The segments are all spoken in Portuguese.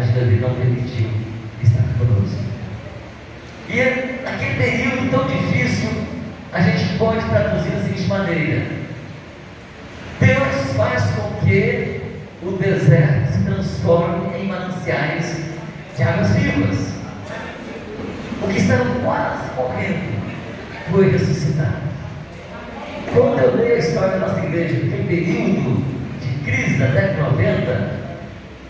agenda dele não permitiu estar conosco. E naquele período tão difícil, a gente pode traduzir da seguinte maneira: Deus faz com que o deserto se transforme em mananciais de águas vivas. O que estava quase morrendo foi ressuscitado. Quando eu leio a história da nossa igreja, naquele período de crise da década de 90,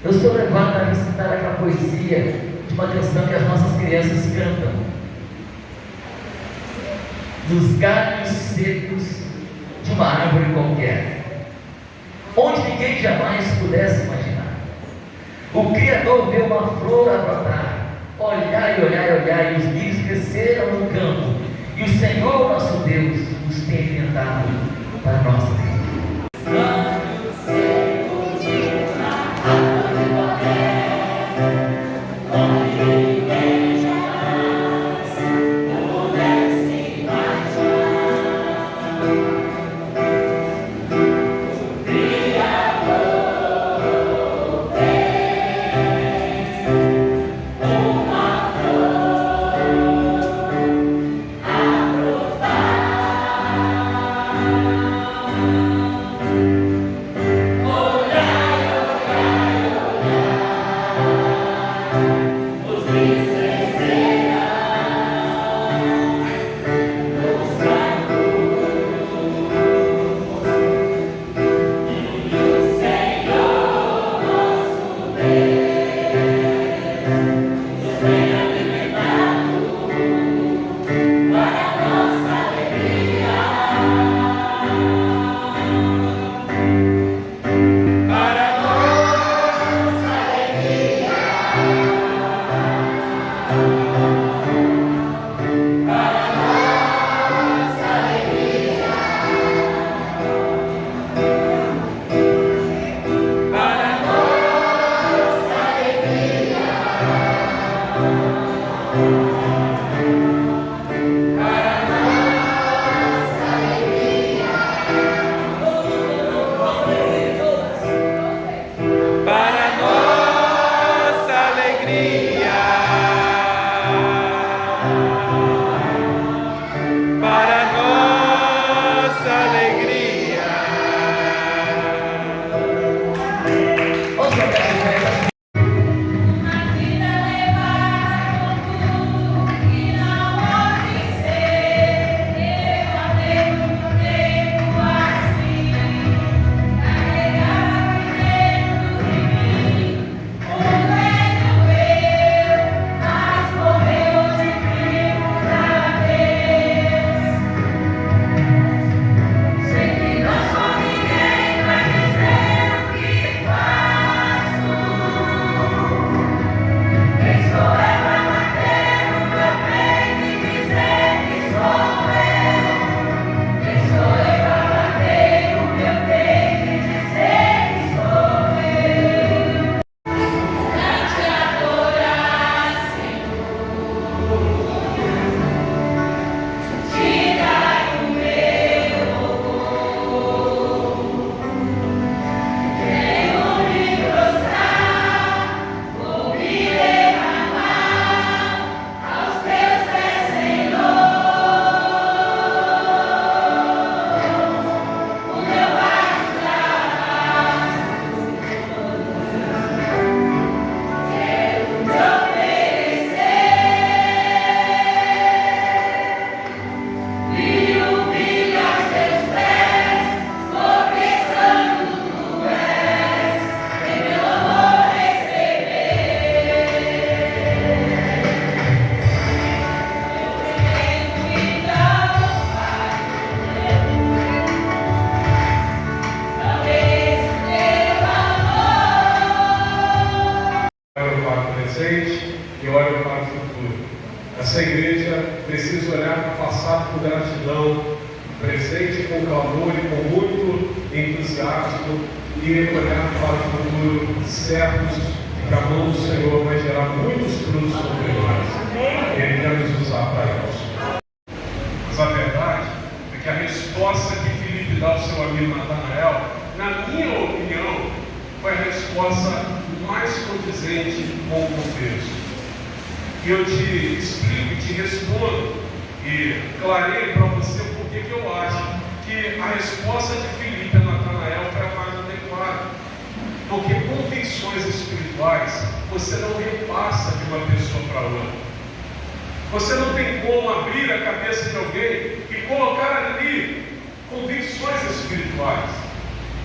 eu sou levado a recitar aquela poesia de uma canção que as nossas crianças cantam: nos galhos secos de uma árvore qualquer, onde ninguém jamais pudesse imaginar, o Criador vê uma flor a brotar, olhar e olhar e olhar, e os lírios cresceram no campo, e o Senhor nosso Deus nos tem alimentado para a nossa vida. Essa igreja precisa olhar para o passado com gratidão, presente com calor e com muito entusiasmo, e olhar para o futuro certos de que a mão do Senhor vai gerar muitos frutos sobre nós. Ele quer nos usar para isso. Mas a verdade é que a resposta que Filipe dá ao seu amigo Natanael, na minha opinião, foi a resposta mais condizente totalmente com o contexto. E eu te explico, te respondo e clareio para você porque que eu acho que a resposta de Filipe a Natanael foi a mais adequada. Porque convicções espirituais você não repassa de uma pessoa para outra. Você não tem como abrir a cabeça de alguém e colocar ali convicções espirituais.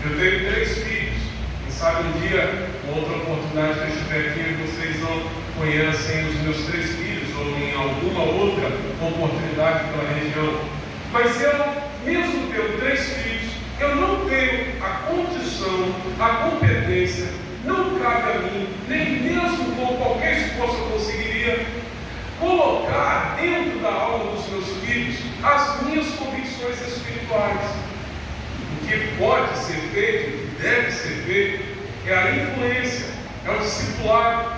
Eu tenho 3 filhos. Quem sabe um dia, uma outra oportunidade que eu estiver aqui, vocês não conhecem os meus 3 filhos, ou em alguma outra oportunidade pela região. Mas eu, mesmo tendo 3 filhos, eu não tenho a condição, a competência, não cabe a mim, nem mesmo com qualquer esforço eu conseguiria colocar dentro da alma dos meus filhos as minhas convicções espirituais. O que pode ser feito, o que deve ser feito, é a influência, é o discipulado,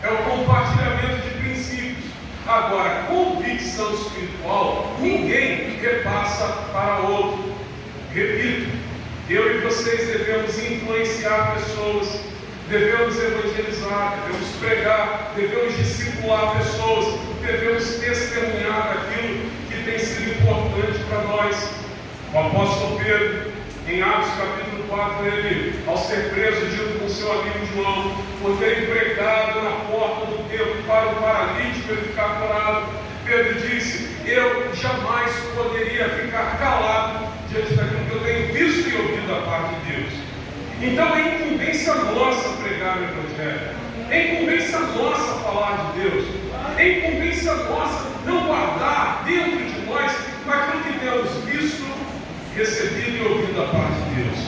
é o compartilhamento de princípios. Agora, convicção espiritual, ninguém repassa para outro. Repito, eu e vocês devemos influenciar pessoas, devemos evangelizar, devemos pregar, devemos discipular pessoas, devemos testemunhar aquilo que tem sido importante para nós. O apóstolo Pedro, em Atos capítulo 4, ele, ao ser preso junto com seu amigo João, por ter pregado na porta do templo para o paralítico ele ficar curado, Pedro disse: eu jamais poderia ficar calado diante daquilo que eu tenho visto e ouvido da parte de Deus. Então é incumbência nossa pregar o Evangelho, é incumbência nossa falar de Deus, é incumbência nossa não guardar dentro de nós aquilo que temos visto, recebido e ouvido da parte de Deus.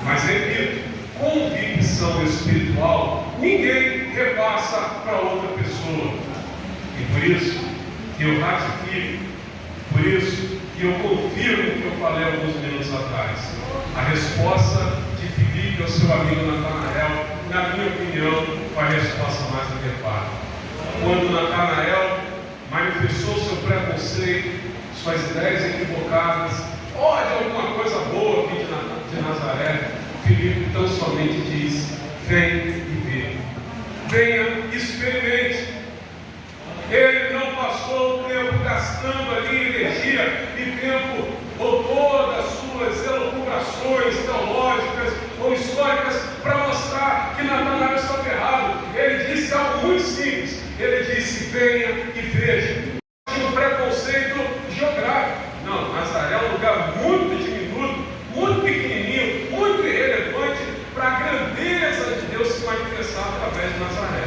Mas repito, convicção espiritual ninguém repassa para outra pessoa. E por isso que eu ratifico, por isso que eu confirmo o que eu falei alguns minutos atrás. A resposta de Filipe ao seu amigo Natanael, na minha opinião, foi a resposta mais adequada. Quando Natanael manifestou seu preconceito, suas ideias equivocadas, de alguma coisa boa vir de Nazaré, Filipe tão somente diz: vem e vê. Venha, experimente. Ele não passou o tempo gastando ali energia e tempo ou todas as suas elucubrações teológicas ou históricas para mostrar que Natanael estava errado. Ele disse algo muito simples. Ele disse: venha e veja. Tinha um preconceito geográfico. Não, Nazaré é um lugar muito diminuto, muito pequenininho, muito irrelevante para a grandeza de Deus se manifestar através de Nazaré.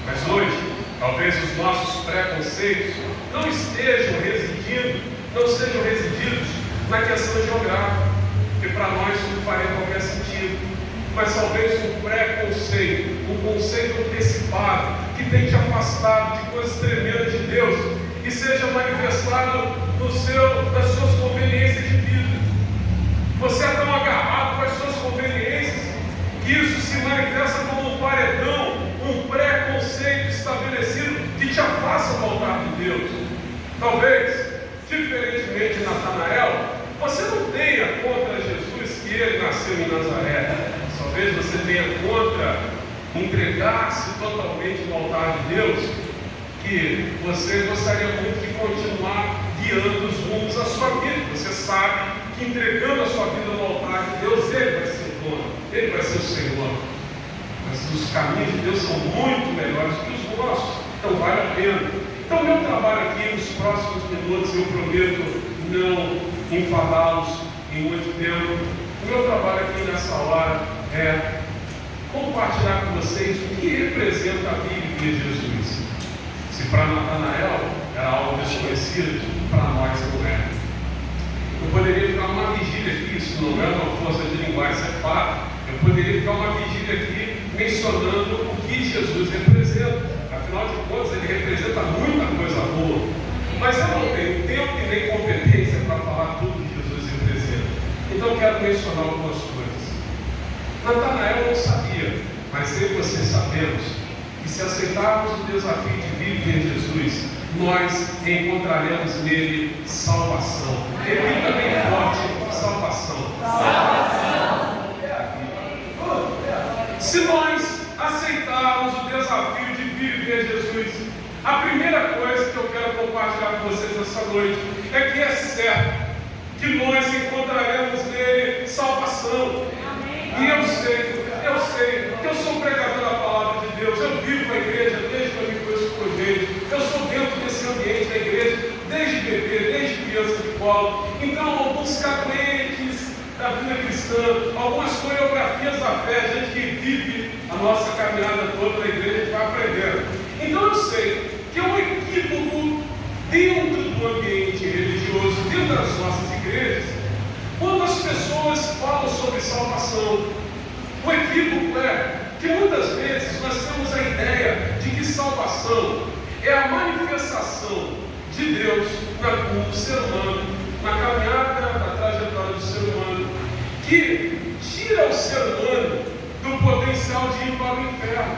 Mas hoje, talvez os nossos preconceitos não estejam residindo, não sejam resididos na questão geográfica, que para nós não faria qualquer sentido. Mas talvez um preconceito, um conceito antecipado, que tem te afastado de coisas tremendas de Deus e seja manifestado nas suas conveniências de vida. Você é tão agarrado com as suas conveniências que isso se manifesta como um paredão, um preconceito estabelecido que te afasta do altar de Deus. Talvez, diferentemente de Natanael, você não tenha contra Jesus que ele nasceu em Nazaré. Talvez você tenha contra entregar-se totalmente no altar de Deus, que você gostaria muito de continuar guiando os rumos da sua vida. Você sabe que entregando a sua vida no altar de Deus, Ele vai ser o dono, Ele vai ser o Senhor. Mas os caminhos de Deus são muito melhores que os nossos, então vale a pena. Então meu trabalho aqui nos próximos minutos, eu prometo não enfadá-los em muito tempo. O meu trabalho aqui nessa hora é compartilhar com vocês o que representa a vida de Jesus. Se para Natanael era algo desconhecido, para nós não é. Eu poderia ficar uma vigília aqui, isso não é uma força de linguagem, isso é fato. Eu poderia ficar uma vigília aqui mencionando o que Jesus representa. Afinal de contas, ele representa muita coisa boa. Mas eu não tenho tempo e nem competência para falar tudo que Jesus representa. Então eu quero mencionar algumas coisas. Natanael não sabia, mas eu e você sabemos que se aceitarmos o desafio de viver Jesus, nós encontraremos nele salvação. Repita bem forte: salvação. Salvação. Se nós aceitarmos o viver Jesus. A primeira coisa que eu quero compartilhar com vocês essa noite é que é certo que nós encontraremos nele salvação. E eu sei que eu sou pregador da palavra de Deus, eu vivo a igreja desde que eu me conheço por Deus, eu sou dentro desse ambiente da igreja, desde bebê, desde criança de colo. Então, alguns cacuetes da vida cristã, algumas coreografias da fé, a gente que vive a nossa caminhada toda na igreja, a gente vai aprendendo. Então, eu sei que é um equívoco dentro do ambiente religioso, dentro das nossas igrejas, quando as pessoas falam sobre salvação. O equívoco é que muitas vezes nós temos a ideia de que salvação é a manifestação de Deus no ser humano, na caminhada, na trajetória do ser humano, que tira o ser humano do potencial de ir para o inferno.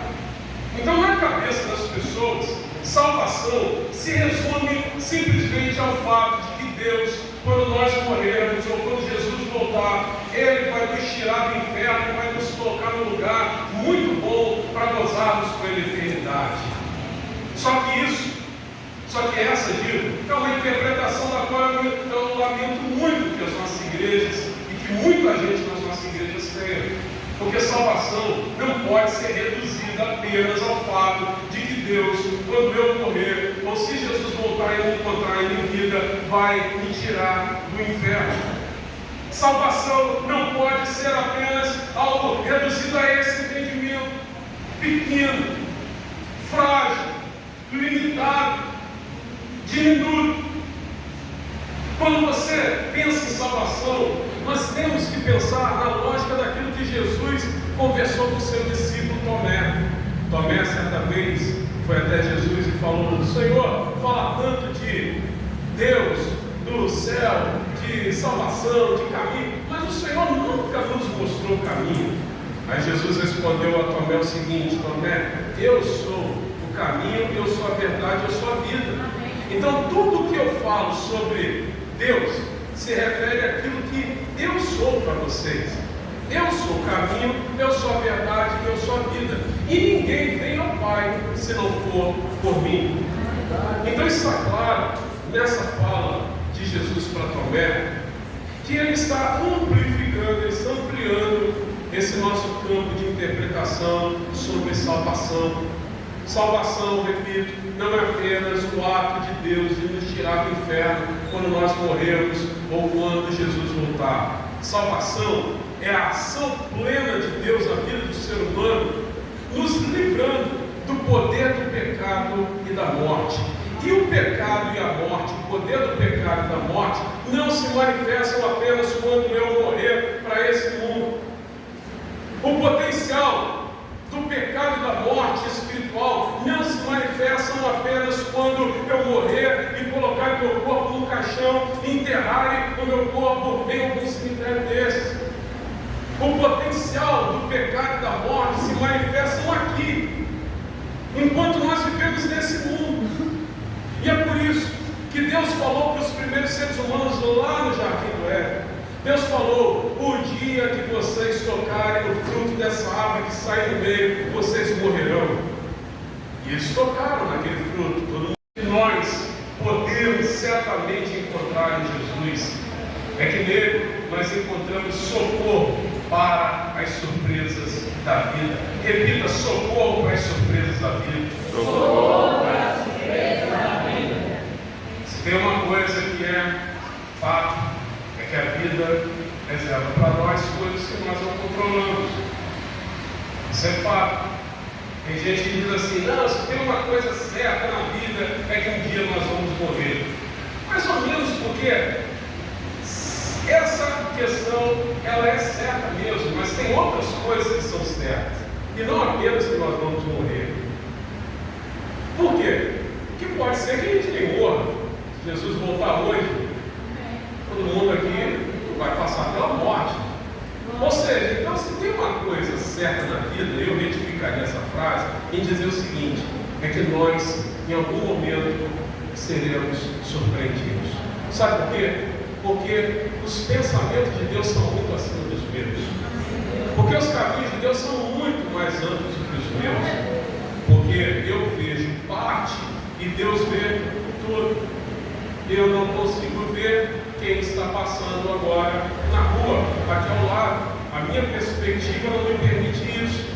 Então, na cabeça das pessoas, salvação se resume simplesmente ao fato de que Deus, quando nós morrermos ou quando Jesus voltar, Ele vai nos tirar do inferno e vai nos colocar num lugar muito bom para gozarmos com Ele a eternidade. Só que essa, digo, é uma interpretação da qual eu lamento muito que as nossas igrejas e que muita gente nas nossas igrejas tenha. Porque salvação não pode ser reduzida apenas ao fato de que Deus, quando eu morrer, ou se Jesus voltar e me encontrar em vida, vai me tirar do inferno. Salvação não pode ser apenas algo reduzido a esse entendimento pequeno, frágil, limitado, diminuto. Quando você pensa em salvação, nós temos que pensar na lógica daquilo que Jesus conversou com o seu discípulo Tomé. Tomé, certa vez, foi até Jesus e falou: Senhor, fala tanto de Deus, do céu, de salvação, de caminho, mas o Senhor nunca nos mostrou o caminho. Aí Jesus respondeu a Tomé o seguinte: Tomé, eu sou o caminho, eu sou a verdade, eu sou a vida. Então tudo que eu falo sobre Deus se refere àquilo que eu sou para vocês. Eu sou o caminho, eu sou a verdade, eu sou a vida. E ninguém vem ao Pai se não for por mim. Então está claro nessa fala de Jesus para Tomé que ele está amplificando, ele está ampliando esse nosso campo de interpretação sobre salvação. Salvação, repito, não é apenas o ato de Deus de nos tirar do inferno quando nós morrermos ou quando Jesus voltar. Salvação é a ação plena de Deus na vida do ser humano, nos livrando do poder do pecado e da morte. E o pecado e a morte, o poder do pecado e da morte, não se manifestam apenas quando eu morrer para esse mundo. O potencial do pecado e da morte espiritual não se manifestam apenas quando eu morrer e colocar meu corpo num caixão e enterrarem o meu corpo em algum cemitério desses. O potencial do pecado e da morte se manifestam aqui, enquanto nós vivemos nesse mundo. E é por isso que Deus falou para os primeiros seres humanos lá no Jardim do Éden. Deus falou: o dia que vocês tocarem o fruto dessa árvore que sai no meio, vocês morrerão. E eles tocaram naquele fruto. Todo mundo que nós podemos certamente encontrar em Jesus é que nele nós encontramos socorro para as surpresas da vida. Repita: socorro para as surpresas da vida. Socorro para as surpresas da vida. Se tem uma coisa que é fato, que a vida reserva para nós coisas que nós não controlamos. Isso é fato. Tem gente que diz assim: não, se tem uma coisa certa na vida é que um dia nós vamos morrer. Mais ou menos porque essa questão ela é certa mesmo, mas tem outras coisas que são certas. E não apenas que nós vamos morrer. Por quê? Porque pode ser que a gente nem morra. Se Jesus voltar hoje, todo mundo aqui vai passar pela morte. Ou seja, então se tem uma coisa certa na vida, eu retificaria essa frase em dizer o seguinte: é que nós, em algum momento, seremos surpreendidos. Sabe por quê? Porque os pensamentos de Deus são muito acima dos meus. Porque os caminhos de Deus são muito mais amplos do que os meus. Porque eu Deus vê tudo. Eu não consigo ver quem está passando agora na rua, aqui ao lado. A minha perspectiva não me permite isso.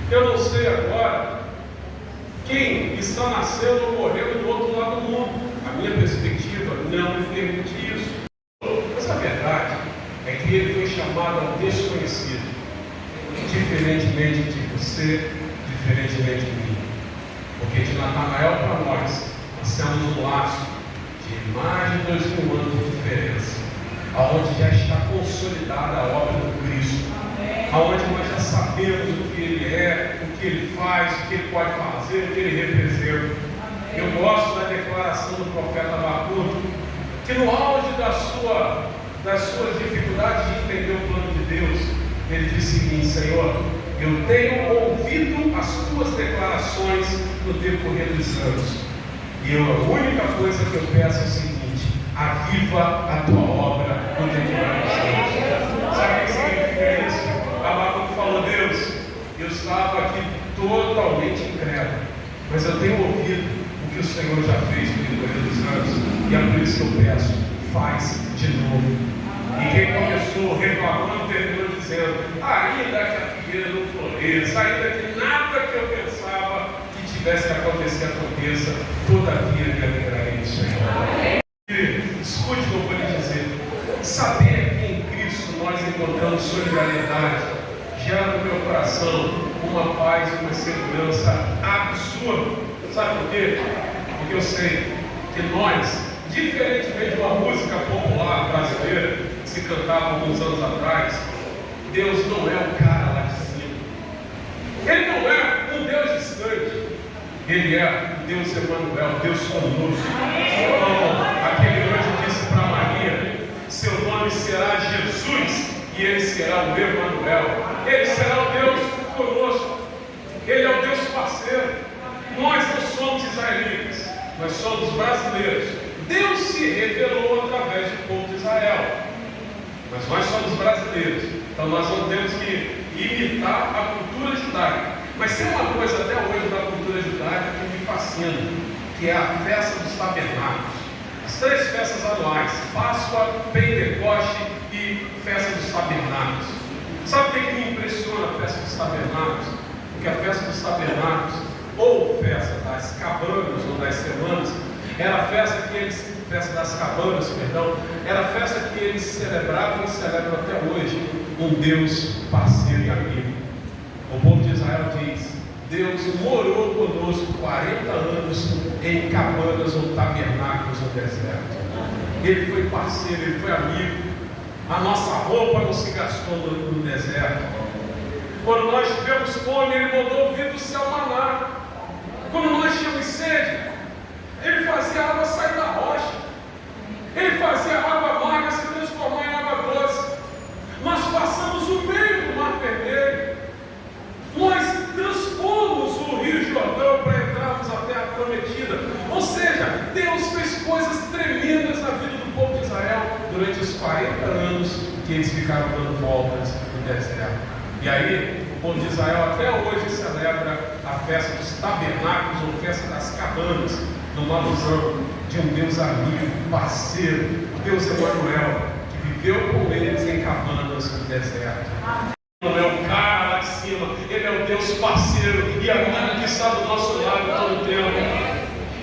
Eu não sei agora quem está nascendo ou morrendo do outro lado do mundo. A minha perspectiva não me permite isso. Mas a verdade é que ele foi chamado ao desconhecido, diferentemente de você, diferentemente de mim. Porque de Natanael para nós temos um laço de mais de 2000 anos de diferença, aonde já está consolidada a obra do Cristo, aonde nós já sabemos o que Ele é, o que Ele faz, o que Ele pode fazer, o que Ele representa. Eu gosto da declaração do profeta Abacuque, que no auge das suas dificuldades de entender o plano de Deus, ele diz o seguinte: Senhor, eu tenho ouvido as tuas declarações no decorrer dos anos, e a única coisa que eu peço é o seguinte: aviva a tua obra no decorrer dos anos. Sabe o que significa isso? Abacuque falou: Deus, eu estava aqui totalmente incrédulo, mas eu tenho ouvido o que o Senhor já fez no decorrer dos anos, e é por isso que eu peço: faz de novo. E quem começou reclamando terminou dizendo: ainda que a figueira não floresça, ainda que nada que eu pensava que tivesse que acontecer aconteça, todavia me alegrarei no Senhor. Escute o que eu vou lhe dizer: saber que em Cristo nós encontramos solidariedade gera no meu coração uma paz e uma segurança absurda. Sabe por quê? Porque eu sei que nós, diferentemente de uma música popular brasileira que se cantava alguns anos atrás, Deus não é um cara lá de cima. Ele não é um Deus distante. Ele é o Deus Emanuel, Deus conosco. Aquele anjo disse para Maria: seu nome será Jesus e ele será o Emanuel. Ele será o Deus conosco. Ele é o Deus parceiro. Nós não somos israelitas, nós somos brasileiros. Deus se revelou através do povo de Israel, mas nós somos brasileiros, então nós não temos que imitar a cultura judaica. Mas tem uma coisa até hoje da cultura judaica que me fascina, que é a festa dos tabernáculos. As 3 festas anuais: Páscoa, Pentecoste e festa dos tabernáculos. Sabe o que me impressiona a festa dos tabernáculos? Porque a festa dos tabernáculos, ou festa das cabanas ou das semanas, era a festa das cabanas, perdão, era a festa que eles celebravam e celebram até hoje um Deus parceiro e amigo. O povo de Israel diz: Deus morou conosco 40 anos em cabanas ou tabernáculos no deserto. Ele foi parceiro, ele foi amigo. A nossa roupa não se gastou no deserto. Quando nós tivemos fome, ele mandou vir do céu maná. Quando nós tínhamos sede, ele fazia a água sair da rocha. Ele fazia a água amarga se transformar em água doce. Nós passamos o meio do Mar Vermelho. Nós transpomos o Rio Jordão para entrarmos na Terra Prometida. Ou seja, Deus fez coisas tremendas na vida do povo de Israel durante os 40 anos que eles ficaram dando voltas no deserto. E aí, o povo de Israel até hoje celebra a festa dos tabernáculos ou festa das cabanas, numa alusão de um Deus amigo, parceiro, o Deus Emanuel, que viveu com eles em cabanas no deserto. Não é o cara lá de cima, ele é o Deus parceiro e amigo que está do nosso lado todo o tempo.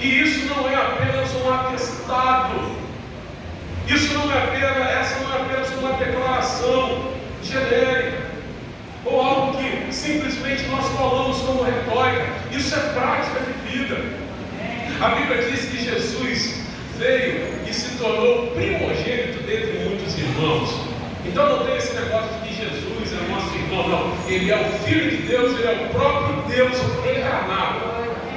E isso não é apenas um atestado, essa não é apenas uma declaração genérica, ou algo que simplesmente nós falamos como retórica. Isso é prática de vida. A Bíblia diz que Jesus veio e se tornou primogênito dentre muitos irmãos. Então não tem esse negócio de que Jesus é o nosso irmão, não. Ele é o Filho de Deus, ele é o próprio Deus encarnado.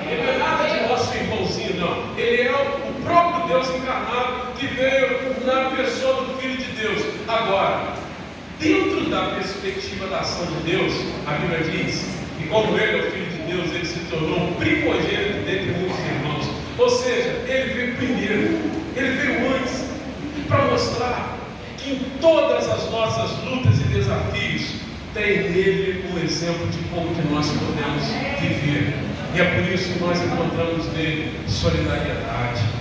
Ele não é nada de nosso irmãozinho, não. Ele é o próprio Deus encarnado que veio na pessoa do Filho de Deus. Agora, dentro da perspectiva da ação de Deus, a Bíblia diz que como ele é o Filho de Deus, ele se tornou um primogênito dentre muitos irmãos. Ou seja, ele veio primeiro, ele veio antes, para mostrar que em todas as nossas lutas e desafios, tem nele um exemplo de como que nós podemos viver. E é por isso que nós encontramos nele solidariedade.